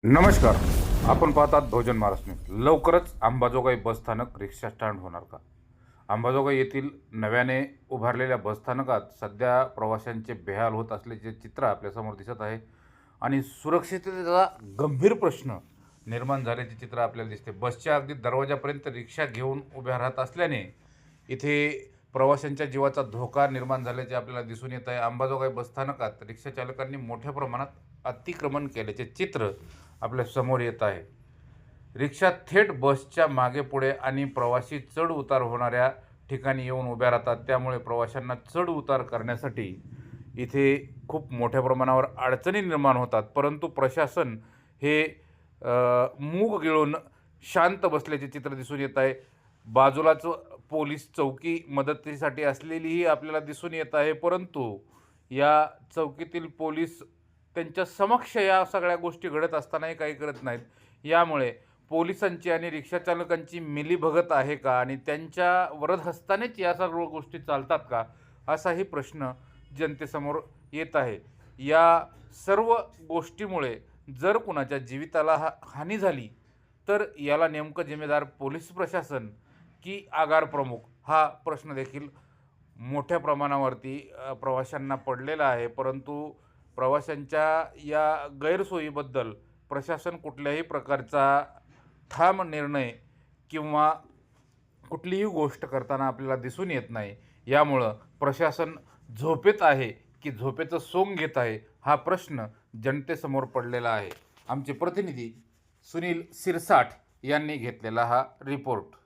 नमस्कार. आपण पाहतात बहुजन महाराष्ट्र न्यूज. लवकरच अंबाजोगाई बसस्थानक रिक्षा स्टँड होणार का? अंबाजोगाई येथील नव्याने उभारलेल्या बसस्थानकात सध्या प्रवाशांचे बेहाल होत असल्याचे चित्र आपल्यासमोर दिसत आहे आणि सुरक्षिततेचा गंभीर प्रश्न निर्माण झाल्याचे चित्र आपल्याला दिसते. बसच्या अगदी दरवाजापर्यंत रिक्षा घेऊन उभ्या राहत असल्याने इथे प्रवाशांच्या जीवाचा धोका निर्माण झाल्याचे आपल्याला दिसून येत आहे. अंबाजोगाई बसस्थानकात रिक्षा चालकांनी मोठ्या प्रमाणात अतिक्रमण केल्याचे चित्र आपल्या समोर येत आहे. रिक्षा थेट बसच्या मागे पुढे आणि प्रवासी चढ उतार होणाऱ्या ठिकाणी येऊन उभ्या राहतात. त्यामुळे प्रवाशांना चढ उतार करण्यासाठी इथे खूप मोठ्या प्रमाणावर अडचणी निर्माण होतात. परंतु प्रशासन हे मूग गिळून शांत बसल्याचे चित्र दिसून येत आहे. बाजूलाच पोलीस चौकी मदतीसाठी असलेलीही आपल्याला दिसून येत आहे. परंतु या चौकीतील पोलीस त्यांच्या समक्ष या सगळ्या गोष्टी घडत असतानाही काही करत नाहीत. यामुळे पोलिसांची आणि रिक्षाचालकांची मिलीभगत आहे का आणि त्यांच्या वरदहस्तानेच या सर्व गोष्टी चालतात का, असाही प्रश्न जनतेसमोर येत आहे. या सर्व गोष्टीमुळे जर कुणाच्या जीविताला हानी झाली तर याला नेमकं जिम्मेदार पोलीस प्रशासन की आगार प्रमुख, हा प्रश्न देखील मोठ्या प्रमाणावरती प्रवाशांना पडलेला आहे. परंतु प्रवाशांच्या या गैरसोयीबद्दल प्रशासन कुठल्याही प्रकारचा ठाम निर्णय किंवा कुठलीही गोष्ट करताना आपल्याला दिसून येत नाही. यामुळं प्रशासन झोपेत आहे की झोपेचं सोंग घेत आहे, हा प्रश्न जनतेसमोर पडलेला आहे. आमचे प्रतिनिधी सुनील सिरसाठ यांनी घेतलेला हा रिपोर्ट.